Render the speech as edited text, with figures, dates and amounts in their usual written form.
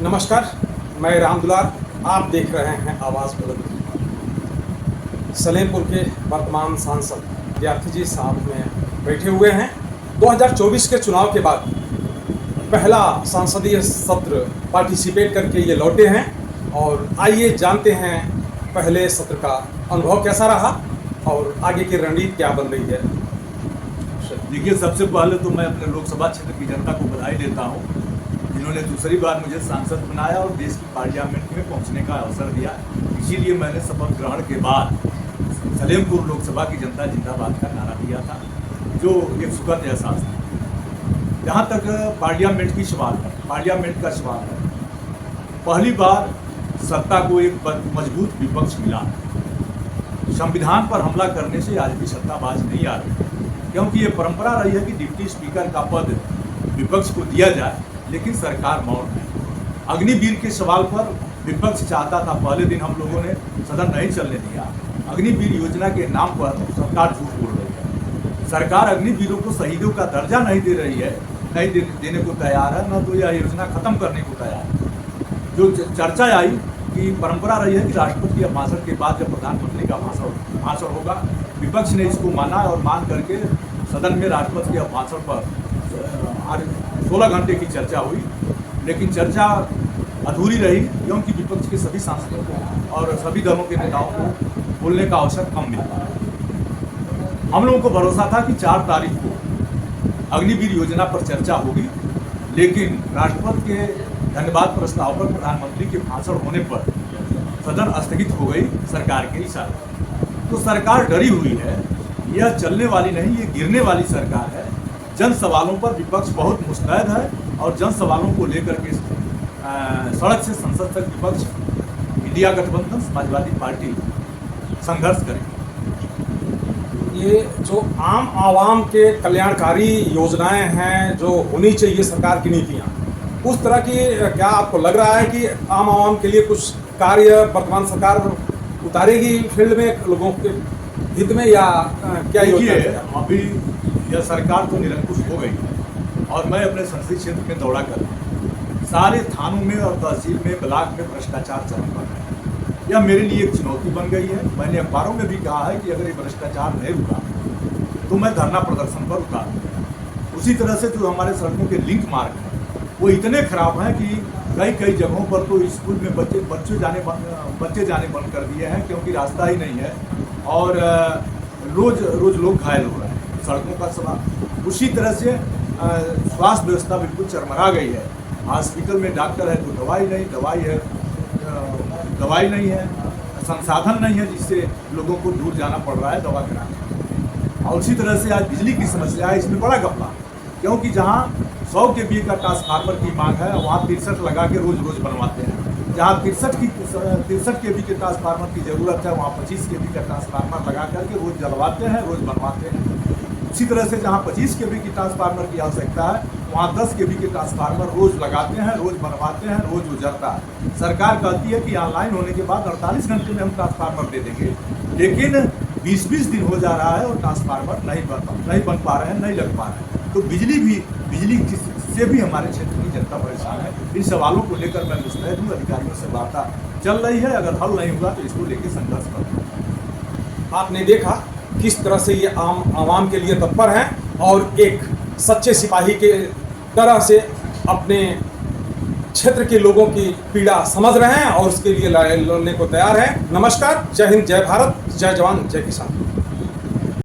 नमस्कार, मैं राम दुलार। आप देख रहे हैं आवाज़ बुलंद। सलेमपुर के वर्तमान सांसद विद्यार्थी जी साथ में बैठे हुए हैं। 2024 के चुनाव के बाद पहला संसदीय सत्र पार्टिसिपेट करके ये लौटे हैं और आइए जानते हैं पहले सत्र का अनुभव कैसा रहा और आगे की रणनीति क्या बन रही है। देखिए, सबसे पहले तो मैं अपने लोकसभा क्षेत्र की जनता को बधाई देता हूँ जिन्होंने दूसरी बार मुझे सांसद बनाया और देश की पार्लियामेंट में पहुंचने का अवसर दिया। इसीलिए मैंने शपथ ग्रहण के बाद सलेमपुर लोकसभा की जनता जिंदाबाद का नारा दिया था, जो एक सुखद एहसास था। जहाँ तक पार्लियामेंट का सवाल है, पहली बार सत्ता को एक मजबूत विपक्ष मिला। संविधान पर हमला करने से आज भी सत्ताबाज नहीं आ रही, क्योंकि ये परंपरा रही है कि डिप्टी स्पीकर का पद विपक्ष को दिया जाए, लेकिन सरकार मौन है। अग्निवीर के सवाल पर विपक्ष चाहता था, पहले दिन हम लोगों ने सदन नहीं चलने दिया। अग्निवीर योजना के नाम पर सरकार झूठ बोल रही है। सरकार अग्निवीरों को शहीदों का दर्जा नहीं दे रही है, नहीं देने को तैयार है, न तो यह योजना खत्म करने को तैयार है। जो चर्चा आई कि परंपरा रही है कि राष्ट्रपति के भाषण के बाद जब प्रधानमंत्री का भाषण होगा, विपक्ष ने इसको माना और मान करके सदन में राष्ट्रपति के भाषण पर 16 घंटे की चर्चा हुई, लेकिन चर्चा अधूरी रही क्योंकि विपक्ष के सभी सांसदों को और सभी दलों के नेताओं को बोलने का अवसर कम मिला। हम लोगों को भरोसा था कि 4 तारीख को अग्निवीर योजना पर चर्चा होगी, लेकिन राष्ट्रपति के धन्यवाद प्रस्ताव पर प्रधानमंत्री के भाषण होने पर सदन स्थगित हो गई सरकार के इशारे। तो सरकार डरी हुई है, यह चलने वाली नहीं, ये गिरने वाली सरकार है। जन सवालों पर विपक्ष बहुत मुस्तैद है और जन सवालों को लेकर के सड़क से संसद तक विपक्ष इंडिया गठबंधन समाजवादी पार्टी संघर्ष करेगी। ये जो आम आवाम के कल्याणकारी योजनाएं हैं जो होनी चाहिए सरकार की नीतियां, उस तरह की क्या आपको लग रहा है कि आम आवाम के लिए कुछ कार्य वर्तमान सरकार उतारेगी फील्ड में लोगों के हित में, या क्या योजना? अभी यह सरकार तो निरंकुश हो गई है और मैं अपने संसदीय क्षेत्र में दौड़ा कर सारे थानों में और तहसील में, ब्लॉक में भ्रष्टाचार चरम पर है। यह मेरे लिए एक चुनौती बन गई है। मैंने अखबारों में भी कहा है कि अगर ये भ्रष्टाचार नहीं रुका तो मैं धरना प्रदर्शन पर उतारूंगा। उसी तरह से जो हमारे सड़कों के लिंक मार्ग हैं वो इतने खराब हैं कि कई जगहों पर तो स्कूल में बच्चे जाने बंद कर दिए हैं, क्योंकि रास्ता ही नहीं है और रोज लोग घायल हो रहे हैं। सड़कों का सवाल, उसी तरह से स्वास्थ्य व्यवस्था बिल्कुल चरमरा गई है। हॉस्पिटल में डॉक्टर है तो दवाई नहीं है, संसाधन नहीं है, जिससे लोगों को दूर जाना पड़ रहा है दवा कराने। और उसी तरह से आज बिजली की समस्या है, इसमें बड़ा घपला, क्योंकि जहाँ 100 kV का ट्रांसफार्मर की मांग है वहाँ 63 लगा के रोज बनवाते हैं। जहाँ 63 kV के ट्रांसफार्मर की ज़रूरत है वहाँ 25 kV का ट्रांसफार्मर लगा करके रोज जलवाते हैं, रोज बनवाते हैं। इसी तरह से जहाँ 25 kV की ट्रांसफार्मर की आवश्यकता है वहाँ 10 kV के ट्रांसफार्मर रोज लगाते हैं, रोज बनवाते हैं, रोज उजरता है। सरकार कहती है कि ऑनलाइन होने के बाद 48 घंटे में हम ट्रांसफार्मर दे देंगे, लेकिन 20 दिन हो जा रहा है और ट्रांसफार्मर नहीं बन पा रहे हैं, नहीं लग पा रहे हैं। तो बिजली से भी हमारे क्षेत्र की जनता परेशान है। इन सवालों को लेकर मैं मुस्तैद हूँ, अधिकारियों से वार्ता चल रही है। अगर हल नहीं हुआ तो इसको लेकर संघर्ष करूँगा। आपने देखा किस तरह से ये आवाम के लिए तत्पर हैं और एक सच्चे सिपाही के तरह से अपने क्षेत्र के लोगों की पीड़ा समझ रहे हैं और उसके लिए लड़ने को तैयार हैं। नमस्कार, जय हिंद, जय भारत, जय जवान, जय किसान।